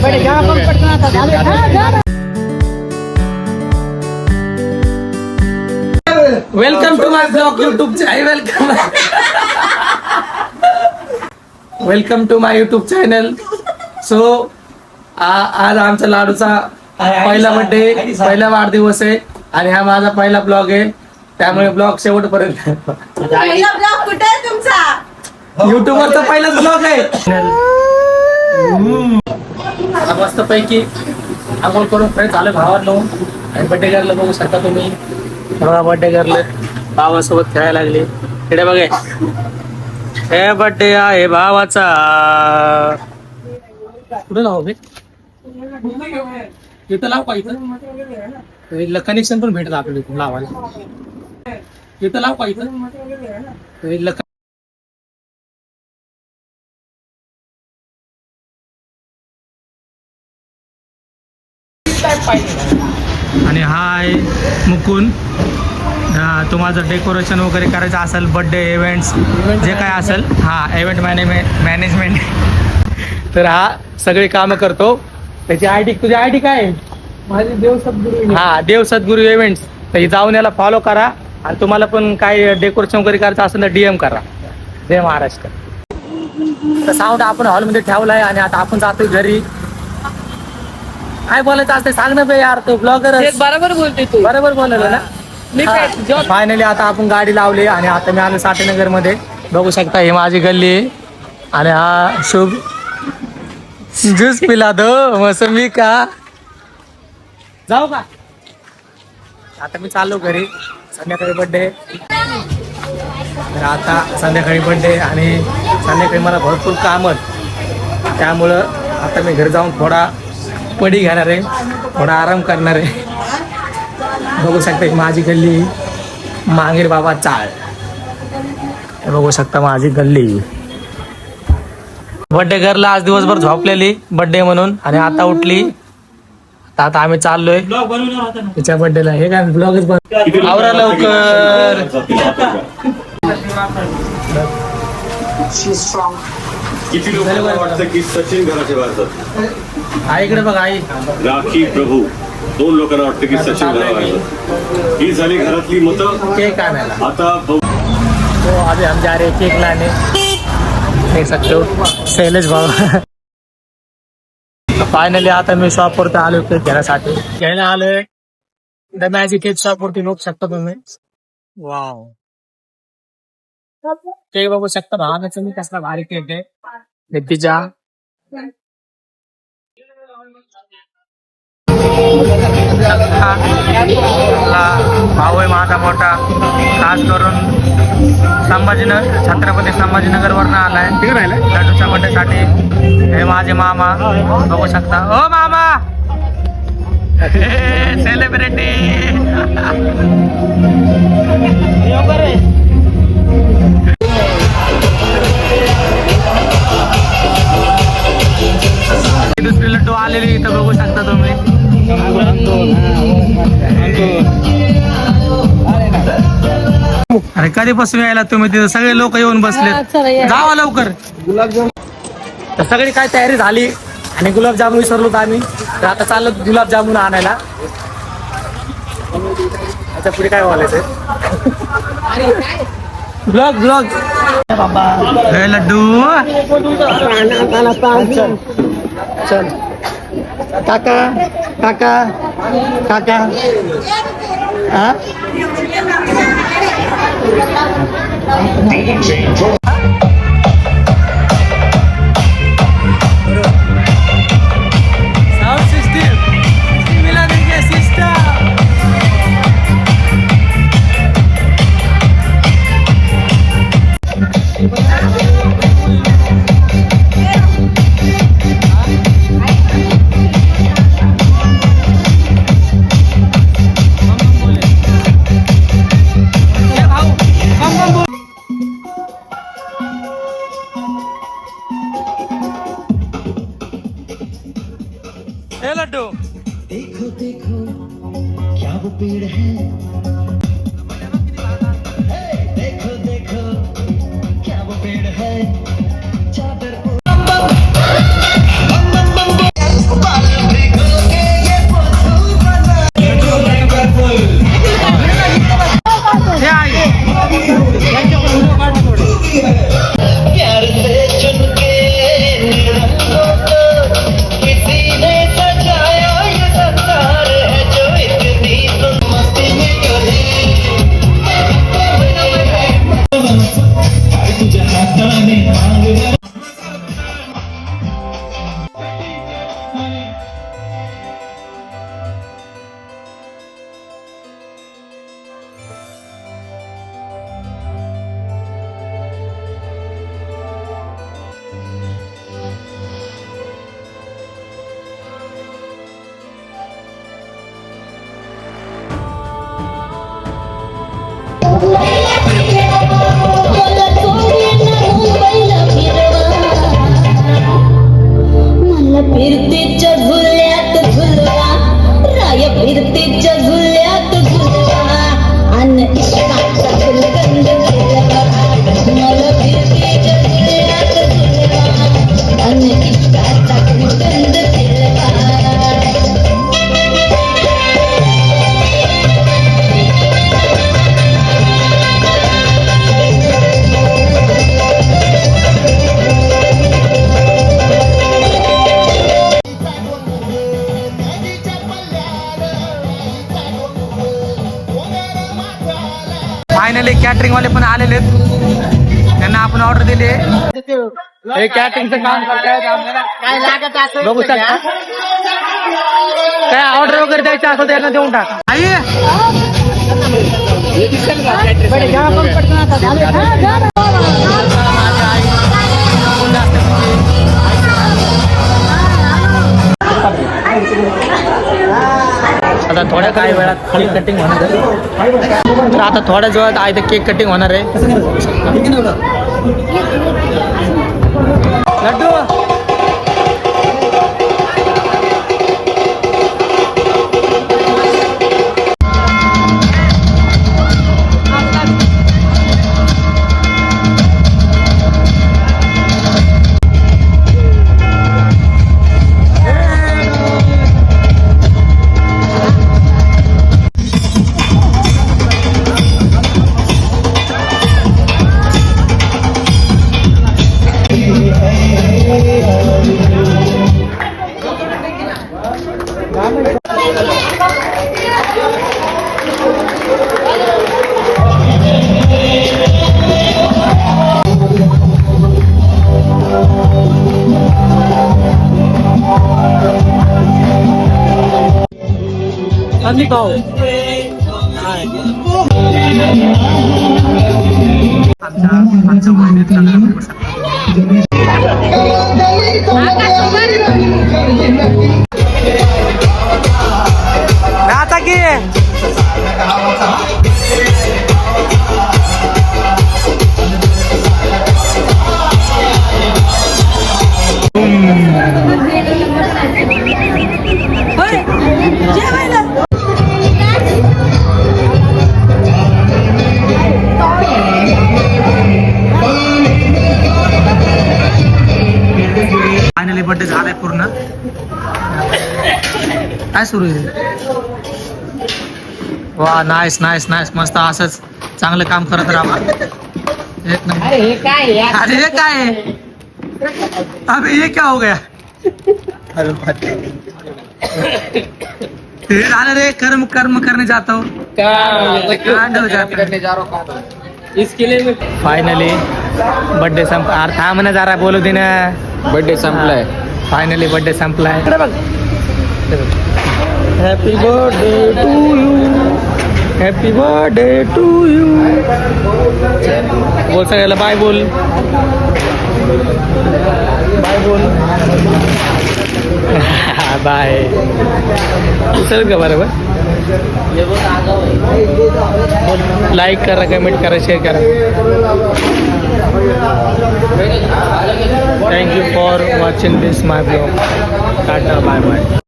Welcome to my blog YouTube channel. Welcome to my YouTube channel. So आज आमच्या लाडूचा पहिला birthday, पहिला वाढदिवस आहे आणि हा माझा पहिला ब्लॉग आहे. त्यामुळे ब्लॉग शेवटपर्यंत. युट्यूब वरचा पहिलाच ब्लॉग आहे. मस्त पैकी आंघोळ करून फ्रेश झालं भावांनो आणि बर्थडे गर्ल बघू शकता तुम्ही. बर्थडे गर्ल भावासोबत खेळायला लागली. इकडे बघे, हे बर्थडे आहे भावाचा. कुठे लावू बे? इथं लाव का? इथं कनेक्शन पण भेटत आपल्याला इथून लावायला. इथं लाव का? इथं आणि हा आहे मुकुंद. तुम्हाला जर डेकोरेशन वगैरे करायचं असेल, बर्थडे इव्हेंट्स जे काय असेल, हा इव्हेंट मॅनेजमेंट तर हा सगळी कामं करतो. त्याची आयडी, तुझी आयडी काय आहे? माझी देव सद्गुरू. हा, देव सद्गुरू इव्हेंट्स. तर जाऊन याला फॉलो करा आणि तुम्हाला पण काय डेकोरेशन वगैरे करायचं असेल तर DM करा. जय महाराष्ट्र. तर साऊंड आपण हॉलमध्ये ठेवलाय आणि आता आपण जातोय घरी. काय बोलायचं असते सांग ना बे यार, तू ब्लॉगर बरोबर बोलते तू. बरोबर बोललो ना. फायनली आता आपण गाडी लावली आणि आता मी आलो साठेनगर मध्ये. बघू शकता ही माझी गल्ली आहे आणि हा शुभ ज्यूस पिला दो मोसंबी का. जाऊ का? आता मी चाललो घरी. संध्याकाळी बर्थडे. तर आता संध्याकाळी बर्थडे आणि संध्याकाळी मला भरपूर काम आहेत. त्यामुळं आता मी घरी जाऊन थोडा पडी घेणार आहे, थोडा आराम करणार आहे. बघू शकता माझी गल्ली मांगेर बाबा चाळ. बघू शकता माझी गल्ली. बर्थडे गर्ल आज दिवसभर झोपलेली बर्थडे म्हणून आणि आता उठली. आता आम्ही चाललोय तिच्या बर्थडेला. हे काय ब्लॉगच बंद आवरा लवकर. किती लोकांना वाटतं की सचिन घराच्या बाहेर जातो? आईकडे बघ आई. राखी प्रभू 2 लोकांना वाटतं की सचिन घराबाहेर जातो. ही झाली घरातली मतं. केक आणायला आता तो अभी हम जा रहे केक लाने. देख सकते हो शैलेश भाऊ. फायनली आता मी शॉप वरती आलो केक घेण्यासाठी. घ्यायला आलोय द मॅजिक केक शॉप वरती. बघू शकता तुम्ही. वाव, केक बघू शकता भावाचा मी कसला भारी केक आहे. नितीचा भाऊ आहे माझा मोठा. खास करून संभाजीनगर, छत्रपती संभाजीनगर वरनं आलाय लड्डूच्या बर्थडेसाठी. हे माझे मामा बघू शकता. ओ मामा सेलिब्रिटी. दुसरी लड्डू आलेली इथं बघू शकता तुम्ही. अरे कधीपासून यायला तुम्ही तिथं? सगळे लोक येऊन बसले. जावा लवकर. तर सगळी काय तयारी झाली आणि गुलाबजामुन विसरलो होतो आम्ही. तर आता चाललो गुलाबजामुन आणायला. आता पुढे काय बोलायचं? ब्लॉग हे लड्डू चल. काका काका काका हा साउंड सिस्टम मिला देंगे सिस्टम. लड्डू देखो देखो क्या वो पेड़ है. देखो देखो क्या वो पेड़ है. चादर कॅटरिंग वाले पण आलेले आहेत, त्यांना आपण ऑर्डर दिली आहे. हे कॅटरिंगचं काम करतायत, बघू शकता. काय ऑर्डर वगैरे द्यायचं असं त्यांना देऊन टाका. आई आता थोड्या काही वेळात केक कटिंग होणार आहे. तर आता थोड्याच वेळात आहे तर केक कटिंग होणार आहे. लड्डू आम्ही पाहू आमच्या वहिनीत आता की फायनली बर्थडे झालाय पूर्ण. काय सुरू आहे? वा नाईस नाईस नाईस, मस्त असंच चांगलं काम करत राहा. अरे हे काय आहे? अबे ये क्या हो गया? हे झालं रे, कर्म कर्म करने जाता हूँ इसके लिए. फायनली बर्थडे संपला. अरे थांब ना जरा, बोलू दे ना. बर्थडे संपलाय फायनली. बर्थडे संपलाय. Happy birthday to you, happy birthday to you. बोल सगळ्याला बाय बोल, बाय बोल. बाय. चल का बरोबर. लाईक करा, कमेंट करा, शेअर करा. Thank you for watching this my blog. Tata bye bye.